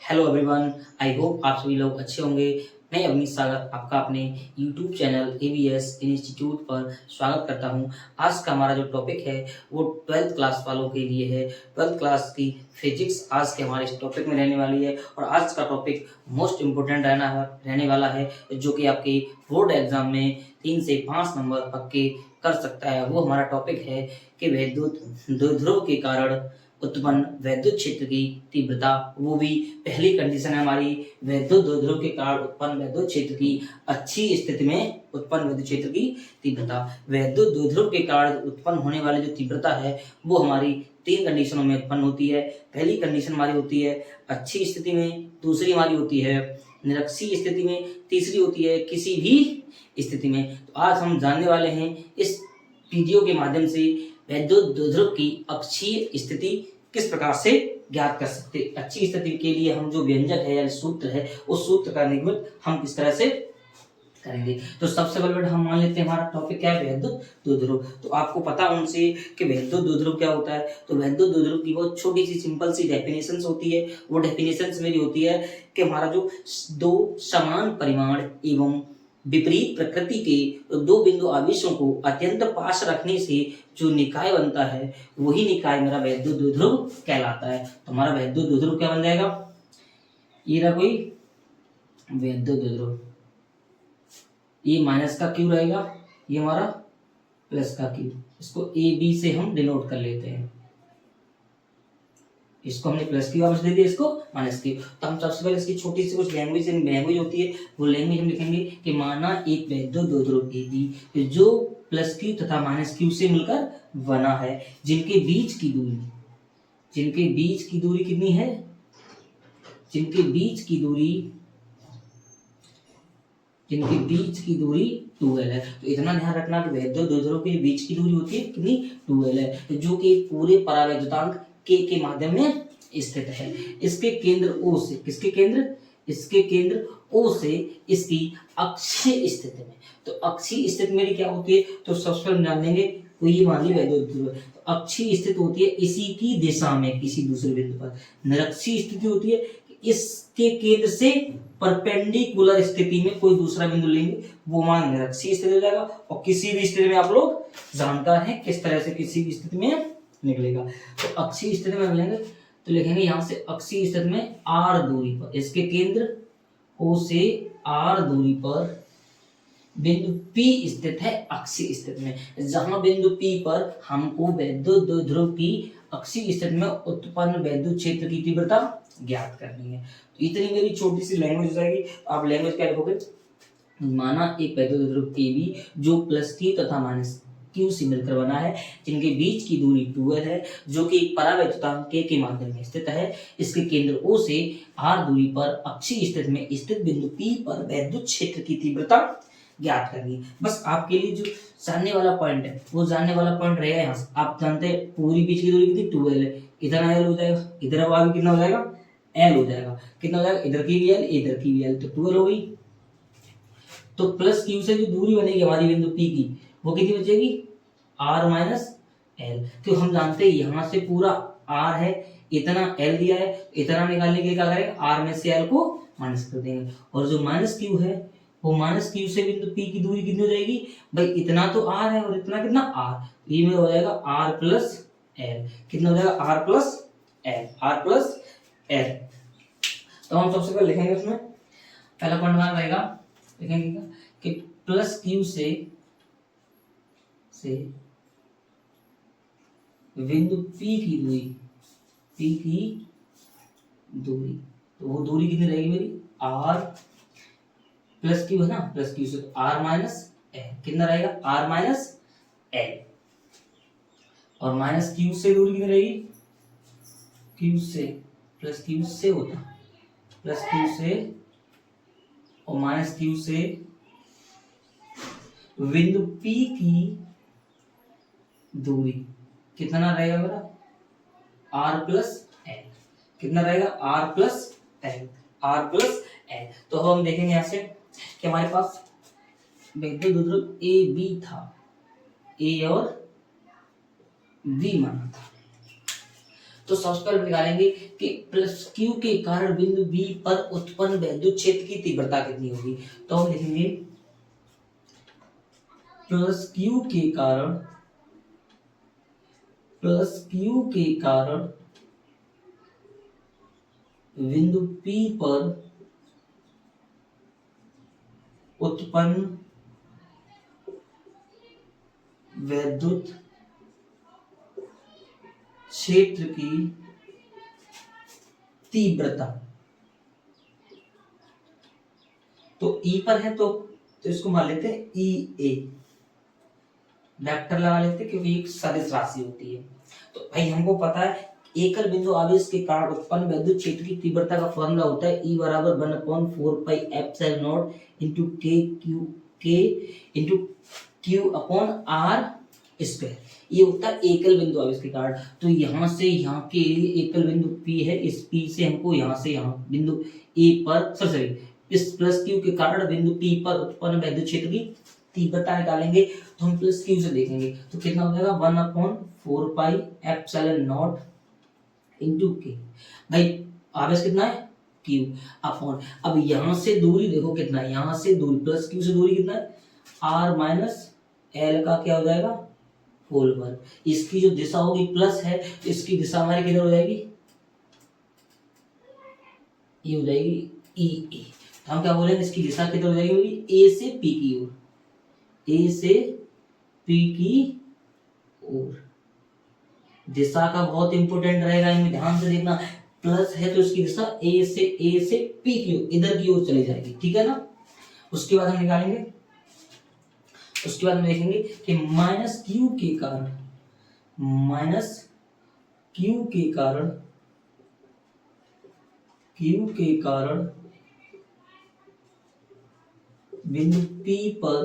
Hello everyone, I hope आप सभी लोग अच्छे होंगे। मैं अवनीश सागर आपका अपने यूट्यूब चैनल एबीएस इंस्टीट्यूट पर स्वागत करता हूं। आज का हमारा जो टॉपिक है वो 12th क्लास वालों के लिए है। 12th क्लास की फिजिक्स आज के हमारे इस टॉपिक में रहने वाली है और आज का टॉपिक मोस्ट इम्पोर्टेंट रहने वाला है, जो कि आपके बोर्ड एग्जाम में 3 से 5 नंबर पक्के कर सकता है। वो हमारा टॉपिक है कि विद्युत द्विध्रुव के कारण उत्पन्न वैद्युत क्षेत्र की तीव्रता। वो भी पहली कंडीशन है हमारी, वैद्युत द्विध्रुव के कारण उत्पन्न वैद्युत क्षेत्र की अच्छी स्थिति में उत्पन्न वैद्युत क्षेत्र की तीव्रता। वैद्युत द्विध्रुव के कारण उत्पन्न होने वाली जो तीव्रता है वो हमारी 3 कंडीशनों में उत्पन्न होती है। पहली कंडीशन हमारी होती है अच्छी स्थिति में, दूसरी हमारी होती है निरक्षीय स्थिति में, तीसरी होती है किसी भी स्थिति में। तो आज हम जानने वाले हैं इस वीडियो के माध्यम से वैद्युत द्विध्रुव की अक्षीय स्थिति किस प्रकार से ज्ञात कर सकते। अच्छी स्थिति के लिए हम जो व्यंजक है या सूत्र है उस सूत्र का निगमन हम किस तरह से करेंगे। तो सबसे पहले हम मान लेते हैं हमारा टॉपिक क्या है, वैद्युत द्विध्रुव। तो आपको पता उनसे कि वैद्युत द्विध्रुव क्या होता है। तो वैद्युत द्विध्रुव की बहुत छोटी सी सिंपल सी डेफिनेशंस होती है। वो डेफिनेशंस मेरी होती है कि हमारा जो दो समान परिमाण एवं विपरीत प्रकृति के दो बिंदु आवेशों को अत्यंत पास रखने से जो निकाय बनता है वही निकाय मेरा वैद्युत द्विध्रुव कहलाता है। तो हमारा वैद्युत द्विध्रुव क्या बन जाएगा, ये रहा कोई वैद्युत द्विध्रुव, ये माइनस का क्यू रहेगा, ये हमारा प्लस का क्यू। इसको ए बी से हम डिनोट कर लेते हैं। इसको हमने प्लस की वापस दे दिया, इसको माइनस की। तो हम सबसे पहले इसकी छोटी सी कुछ लैंग्वेज होती है, वो लैंग्वेज हम लिखेंगे कि माना एक वैद्युत द्विध्रुव ए बी जो प्लस क्यू तथा माइनस क्यू से मिलकर बना है, जिनके बीच की दूरी कितनी है, जिनके बीच की दूरी 2l है। तो इतना ध्यान रखना कि वैद्युत द्विध्रुव के बीच की दूरी होती है कितनी, 2l है, जो कि पूरे परावैद्युतांक के माध्यम में स्थित है। इसके केंद्र O से, इसके केंद्र O से इसकी अक्षीय स्थिति में। तो अक्षीय स्थिति मेरी क्या होती है, तो सबसे पहले जान लेंगे। तो ये मान ली वैद्युत द्विध्रुव, तो अक्षीय स्थिति होती है इसी की दिशा में किसी दूसरे बिंदु पर। निरक्षीय स्थिति होती है इसके केंद्र से परपेंडिकुलर स्थिति में कोई दूसरा बिंदु लेंगे, वो मान निरक्षीय स्थिति हो जाएगा। और किसी भी स्थिति में आप लोग जानता है किस तरह से किसी भी स्थिति में निकलेगा। तो अक्षीय स्थिति में लेंगे तो लिखेंगे यहाँ से अक्षीय स्थिति में r दूरी पर, इसके केंद्र O से r दूरी पर बिंदु P स्थित है अक्षीय स्थिति में। जहां बिंदु P पर हमको वैद्युत द्विध्रुव की अक्षीय स्थिति में उत्पन्न वैद्युत क्षेत्र की तीव्रता ज्ञात करनी है। तो इतनी मेरी छोटी सी लैंग्वेज हो जाएगी। आप लैंग्वेज क्या लिखोगे, माना एक वैद्युत द्विध्रुव AB जो प्लस Q तथा माइनस Q से मिलकर बना है, जिनके बीच की दूरी 2l है, जो कि एक परावैद्युतांक K के माध्यम में स्थित है। इसके केंद्र O से r दूरी पर अक्षीय स्थिति में स्थित बिंदु P पर वैद्युत क्षेत्र की तीव्रता ज्ञात करनी है। बस आपके लिए जो जानने वाला पॉइंट है वो जानने वाला पॉइंट रहेगा यहाँ से। आप जानते हैं पूरी बीच की दूरी कितनी 2l है, इधर l हो जाएगा, इधर भी कितना हो जाएगा, l हो जाएगा। कितना हो जाएगा, इधर की भी l, इधर की भी l, तो 2l हो गई। तो प्लस Q से जो दूरी बनेगी हमारी बिंदु P की वो कितनी बचेगी, r माइनस l। तो हम जानते हैं यहाँ से पूरा r है, इतना l दिया है, इतना निकालने के लिए क्या करेंगे, r में से l को माइनस कर देंगे। और जो माइनस Q है वो माइनस Q से बिंदु P की दूरी कितनी हो जाएगी भाई, इतना तो r है और इतना कितना r, ये में हो जाएगा r प्लस l। कितना हो जाएगा, r प्लस l। तो हम सबसे पहले लिखेंगे उसमें पहला पॉइंट हमारा रहेगा, लिखेंगे कि प्लस Q से बिंदु P की दूरी, तो वो दूरी कितनी रहेगी मेरी, r प्लस Q है ना, प्लस Q से तो r माइनस l कितना रहेगा, r माइनस l। और माइनस Q से दूरी कितनी रहेगी, Q से प्लस Q से होता, प्लस Q से और माइनस Q से बिंदु P की दूरी कितना रहेगा मेरा, r प्लस l। कितना रहेगा, r प्लस l। तो हम देखेंगे यहाँ से कि हमारे पास वैद्युत द्विध्रुव ए बी था, ए और बी माना था। तो सबसे पहले निकालेंगे कि प्लस क्यू के कारण बिंदु बी पर उत्पन्न विद्युत क्षेत्र की तीव्रता कितनी होगी। तो हम लिखेंगे प्लस क्यू के कारण बिंदु P पर उत्पन्न विद्युत क्षेत्र की तीव्रता। तो E पर है तो इसको मान लेते हैं EA, वेक्टर लगा लेते हैं क्योंकि एक सदिश राशि होती है। तो भाई हमको पता है एकल बिंदु आवेश के कारण उत्पन्न विद्युत क्षेत्र की तीव्रता का फॉर्मूला होता है E बराबर 1/4πε0 into Q upon R square. ये होता है एकल बिंदु आवेश के कारण। तो यहाँ से यहाँ के लिए एकल बिंदु P है, इस P से हमको यहाँ से यहाँ बिंदु A पर सॉरी इस प्लस Q के कारण बिंदु P पर उत्पन्न विद्युत क्षेत्र की तीव्रता निकालेंगे। तो हम प्लस Q से देखेंगे तो कितना हो जाएगा 1/4πε0 इंटू K। भाई आवेश कितना है Q अपॉन, अब यहाँ से दूरी देखो कितना है, यहाँ से दूरी प्लस Q से दूरी कितना है R माइनस L का क्या हो जाएगा होल वर्ग। इसकी जो दिशा होगी प्लस है तो इसकी दिशा हमारी किधर हो जाएगी, ये हो जाएगी EA। तो हम क्या बोलेंगे इसकी दिशा किधर हो जाएगी, A से P की ओर, A से P की ओर। दिशा का बहुत इंपॉर्टेंट रहेगा, इनमें ध्यान से देखना। प्लस है तो इसकी दिशा A से P की ओर, इधर की ओर चली जाएगी, ठीक है ना। उसके बाद हम निकालेंगे, उसके बाद हम देखेंगे कि माइनस Q के कारण बिंदु P पर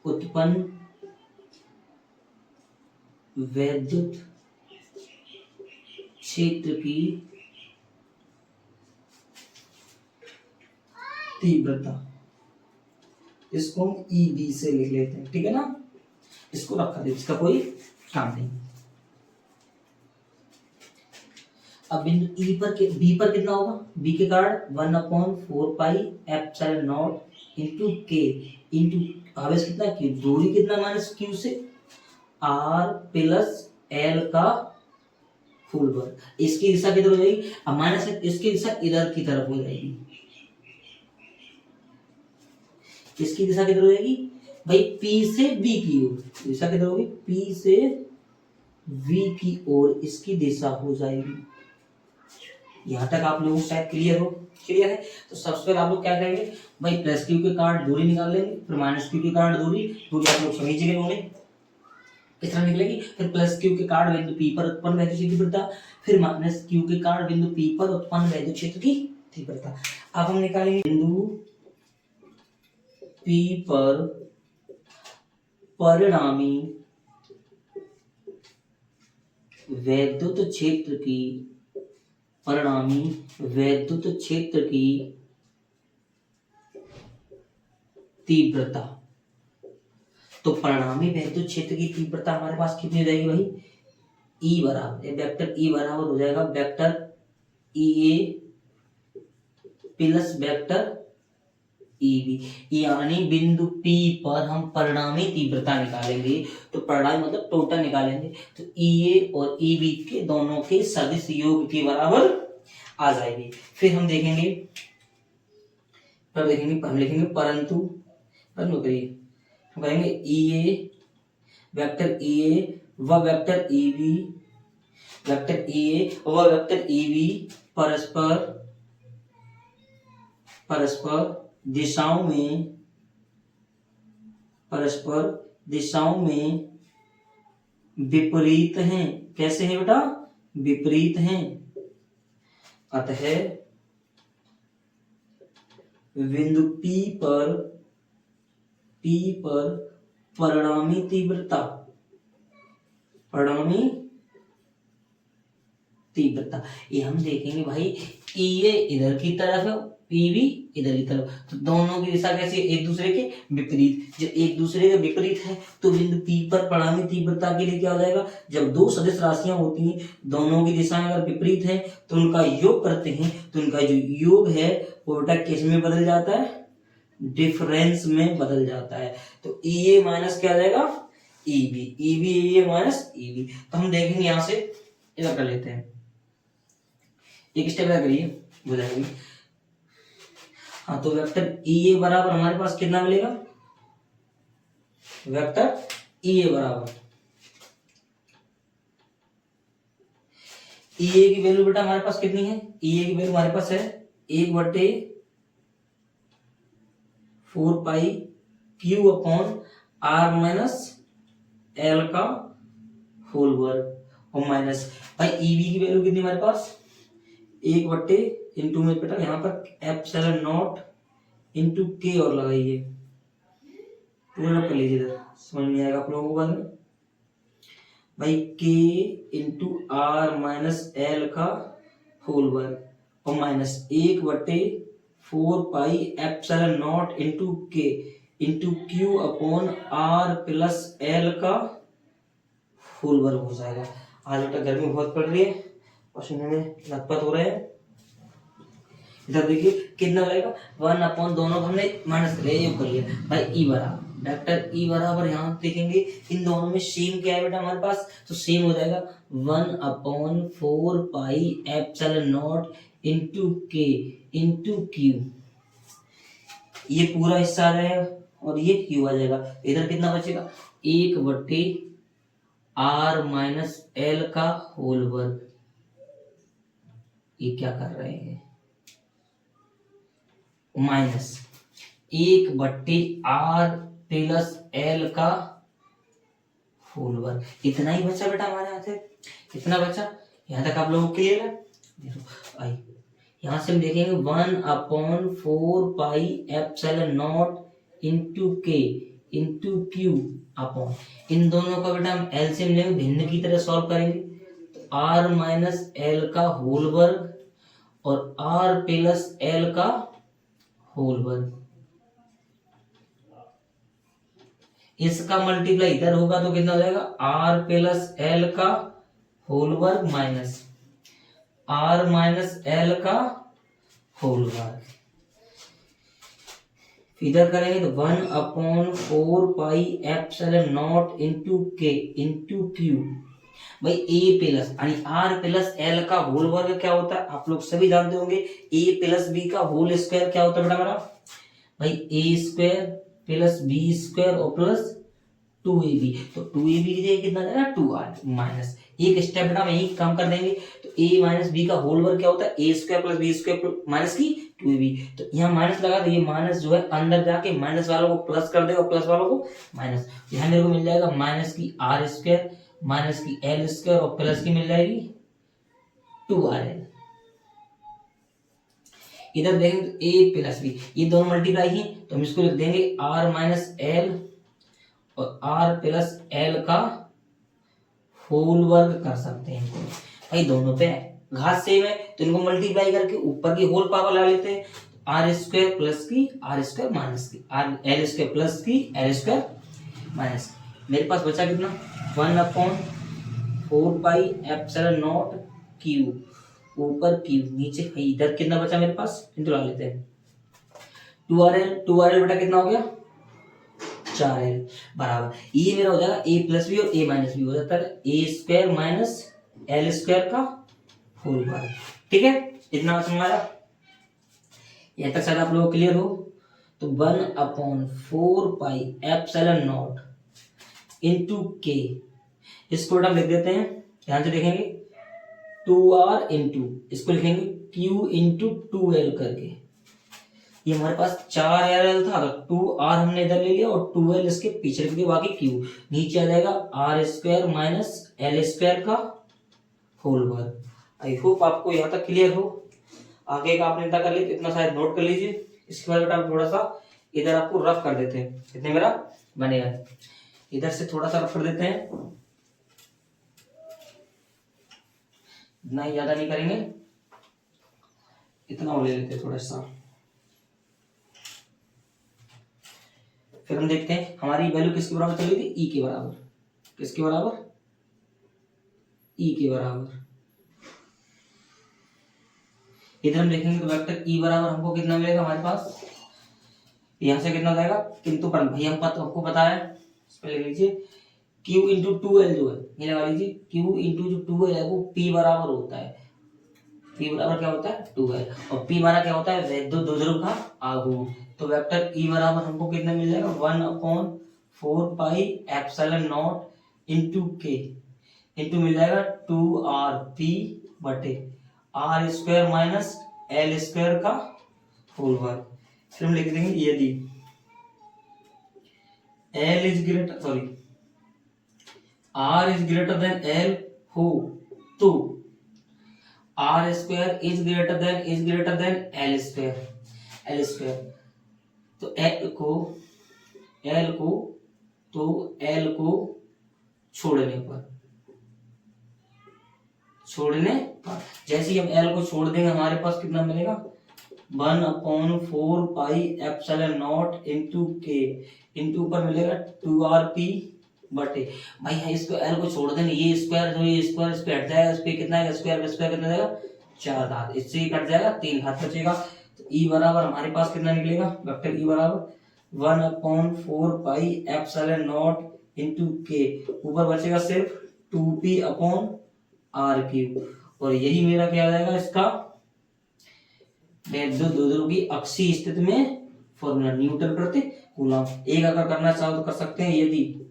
उत्पन्न विद्युत क्षेत्र की तीव्रता, इसको हम EB से लिख लेते हैं, ठीक है ना। इसको रखा दे, इसका कोई काम नहीं। अब बिंदु B पर कितना होगा, B के कारण 1/4πε0 इंटू K इंटू आवेश कितना Q, दूरी कितना माइनस Q से R प्लस L का फुल वर्ग। इसकी दिशा किधर हो जाएगी, अब माइनस है इसकी दिशा इधर की तरफ हो जाएगी, इसकी दिशा किधर हो जाएगी भाई P से B की ओर, दिशा किधर होगी P से V की ओर इसकी दिशा हो जाएगी। यहाँ तक आप लोगों को शायद क्लियर है। तो सबसे पहले आप लोग क्या करेंगे भाई, प्लस Q के कारण दूरी निकाल लेंगे, फिर माइनस Q के कारण दूरी आप लोग समझिए होंगे इस तरह निकलेगी। फिर प्लस Q के कारण बिंदु P पर उत्पन्न विद्युत क्षेत्र की तीव्रता, फिर माइनस Q के कारण बिंदु P पर उत्पन्न विद्युत क्षेत्र की तीव्रता। अब हम निकालेंगे बिंदु P पर परिणामी विद्युत क्षेत्र की तीव्रता। तो परिणामी विद्युत क्षेत्र की तीव्रता हमारे पास कितनी हो जाएगी भाई, E बराबर वेक्टर E बराबर हो जाएगा vector EA plus vector EB, यानी बिंदु P पर हम परिणामी तीव्रता निकालेंगे। तो परिणामी मतलब टोटल निकालेंगे, तो EA और EB के दोनों के सदिश योग के बराबर आ जाएगी। फिर हम देखेंगे परंतु हम कहेंगे EA वेक्टर EA व वेक्टर EB परस्पर दिशाओं में विपरीत हैं। कैसे हैं बेटा, विपरीत हैं। अतः बिंदु P पर परिणामी तीव्रता ये हम देखेंगे भाई, EA इधर की तरफ है, पी भी इधर की तरफ, तो दोनों की दिशा कैसी है, एक दूसरे के विपरीत। जब एक दूसरे के विपरीत है तो बिंदु पी पर परिणामी तीव्रता के लिए क्या हो जाएगा, जब दो सदिश राशियां होती हैं दोनों की दिशाएं अगर विपरीत है तो उनका योग करते हैं तो उनका जो योग है वो बेटा किस में बदल जाता है, डिफरेंस में बदल जाता है। तो ए माइनस क्या आ जाएगा, E B minus E B. तो हम देखेंगे यहां से इधर कर लेते हैं, एक स्टेप इधर करिए हो जाएगी। हाँ तो वेक्टर ई ए बराबर हमारे पास कितना मिलेगा, वेक्टर ई ए बराबर ई ए की वैल्यू बेटा हमारे पास कितनी है, ई ए की वैल्यू हमारे पास है 1/4 pi Q upon R minus L का होल वर्ग और माइनस भाई ई बी की वैल्यू कितनी हमारे पास 1 इंटू में बेटा यहाँ पर एप्सिलॉन नॉट इंटू के और लगाइए, पूरा कर लीजिए इधर, समझ में आएगा आप लोगों को बाद में। भाई K into R minus L का होल वर्ग और minus 1/4 pi epsilon not into K into Q upon R plus L का होल वर्ग हो जाएगा। आज बेटा गर्मी बहुत पड़ रही है, पसीने में लथपथ हो रहे हैं। इधर देखिए कितना रहेगा 1 दोनों हमने माइनस कर लिया, योग कर लिया भाई ई बराबर वेक्टर ई बराबर यहाँ देखेंगे इन दोनों में सेम क्या है बेटा हमारे पास, तो सेम हो जाएगा 1/4 pi epsilon not into K into Q, ये पूरा हिस्सा आ जाएगा और ये क्यू आ जाएगा। इधर कितना बचेगा 1/r माइनस एल का होल वर्ग। ये क्या कर रहे हैं, माइनस 1/r प्लस एल का होल वर्ग। इतना ही बचा बेटा हमारे यहाँ से, इतना बचा, यहाँ तक आप लोगों को क्लियर है। देखो आई यहाँ से हम देखेंगे 1/4 pi epsilon not into K into Q upon, इन दोनों का बेटा हम एलसीएम लेंगे, भिन्न की तरह सॉल्व करेंगे तो आर माइनस एल का होल वर्ग और आर प्लस एल का होल वर्ग, इसका मल्टीप्लाई इधर होगा तो कितना हो जाएगा आर प्लस एल का होल वर्ग माइनस आर माइनस एल का होल वर्ग। इधर करेंगे तो 1/4 pi epsilon not into K into Q भाई ए प्लस यानी आर प्लस एल का होल वर्ग क्या होता है आप लोग सभी जानते होंगे, ए प्लस बी का होल स्क्वायर क्या होता है बेटा हमारा भाई ए स्क्वायर प्लस बी स्क्वायर और प्लस 2ab, तो 2ab की जगह कितना जाएगा 2r माइनस एक स्टेप बेटा यही काम कर देंगे तो a माइनस बी का होल वर्ग क्या होता है A square plus B square minus की 2ab, तो यहाँ माइनस लगा तो ये माइनस जो है अंदर जाके माइनस वालों को प्लस कर देगा प्लस वालों को माइनस, यहाँ मेरे को मिल जाएगा माइनस की आर स्क्वायर माइनस की एल स्क्वायर और प्लस की मिल जाएगी 2rl। इधर देखेंगे तो a प्लस बी ये दोनों मल्टीप्लाई ही तो हम इसको लिख देंगे r माइनस एल और r प्लस एल का होल वर्ग कर सकते हैं भाई, दोनों पे घात सेम है तो इनको मल्टीप्लाई करके ऊपर की होल पावर लगा लेते हैं, आर स्क्वायर प्लस की आर स्क्वायर माइनस की आर एल स्क्वायर प्लस की एल स्क्वायर माइनस, मेरे पास बचा कितना 1/4 पाई एप्सिलॉन नॉट क्यू ऊपर क्यू नीचे, इधर कितना बचा मेरे पास इनको ला लेते हैं 2rl बेटा कितना हो गया 4l बराबर ये मेरा हो जाएगा a प्लस बी और a माइनस बी हो जाता है A square minus L square का होल वर्ग। ठीक है इतना समझ आया, यहाँ तक शायद आप लोगों को क्लियर हो। तो 1/4 पाई एप्सिलॉन नॉट इंटू के, इसको हम लिख देते हैं ध्यान से देखेंगे 2r इंटू इसको लिखेंगे q इंटू 2l करके, ये हमारे पास 4rl था तो 2r हमने इधर ले लिया और 2l इसके पीछे रख दिया, बाकी q नीचे आ जाएगा R square minus L square का होल वर्ग। आई होप आपको यहाँ तक क्लियर हो, आगे का आपने इतना कर लिया तो इतना शायद नोट कर लीजिए। इसके बाद बेटा हम थोड़ा सा इधर आपको रफ कर देते हैं, कितने मेरा बनेगा इधर से थोड़ा सा रफ कर देते हैं, इतना ही ज्यादा नहीं करेंगे, इतना ले लेते हैं थोड़ा सा। फिर हम देखते हैं हमारी वैल्यू किसके बराबर चली थी, ई के बराबर, किसके बराबर, ई के बराबर। इधर हम देखेंगे तो वेक्टर ई बराबर हमको कितना मिलेगा हमारे पास, यहां से कितना हो जाएगा, किंतु परंतु भाई हमको पता है, इस पे लिख लीजिए Q इंटू 2L जो है, ये लगा लीजिए Q इंटू जो 2L है वो P बराबर होता है, P बराबर क्या होता है 2L, और P हमारा क्या होता है वैद्युत द्विध्रुव का आघूर्ण। तो वेक्टर E बराबर हमको कितना मिल जाएगा 1/4 pi epsilon not into K into मिल जाएगा 2RP बटे R square minus L square का होल वर्ग। फिर हम लिख देंगे यदि L is greater sorry R is greater than L हो तो R square is greater than L square तो L को छोड़ने पर जैसे ही हम L को छोड़ देंगे हमारे पास कितना मिलेगा 1/4 pi epsilon not into K into ऊपर मिलेगा 2RP बटे भाई है इसको L को छोड़ देंगे, ये स्क्वायर जो ये स्क्वायर इस पे हट जाएगा, इस पे कितना है स्क्वायर कितना जाएगा 4 घात, इससे ही कट जाएगा 3 घात बचेगा। तो E बराबर हमारे पास कितना निकलेगा, वेक्टर E बराबर 1/4 pi epsilon not into K ऊपर बचेगा सिर्फ 2P अपॉन R क्यूब, और यही मेरा क्या आ जाएगा इसका वैद्युत द्विध्रुव की अक्षीय स्थिति में फॉर्मूला न्यूटन प्रति कूलम। एक अगर करना चाहो तो कर सकते हैं, यदि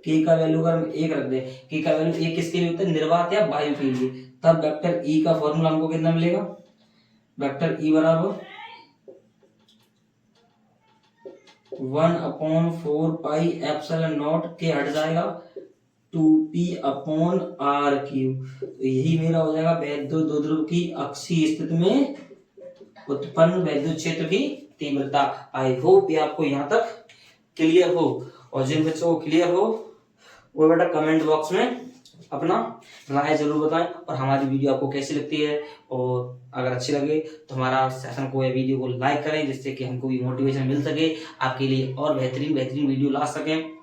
K का वैल्यू अगर हम 1 रख दें, K का वैल्यू 1 किसके लिए होता है निर्वात या वायु के लिए, तब वेक्टर E का फॉर्मूला हमको कितना मिलेगा, वेक्टर E बराबर 1/4 पाई एप्सिलॉन नॉट के हट जाएगा 2P अपॉन R क्यूब। तो यही मेरा हो जाएगा वैद्युत द्विध्रुव की अक्षीय स्थिति में उत्पन्न वैद्युत क्षेत्र की तीव्रता। आई होप ये आपको यहाँ तक क्लियर हो, और जिन बच्चों को क्लियर हो वो बेटा कमेंट बॉक्स में अपना राय जरूर बताएं, और हमारी वीडियो आपको कैसी लगती है, और अगर अच्छी लगे तो हमारा सेशन को या वीडियो को लाइक करें, जिससे कि हमको भी मोटिवेशन मिल सके आपके लिए और बेहतरीन वीडियो ला सकें।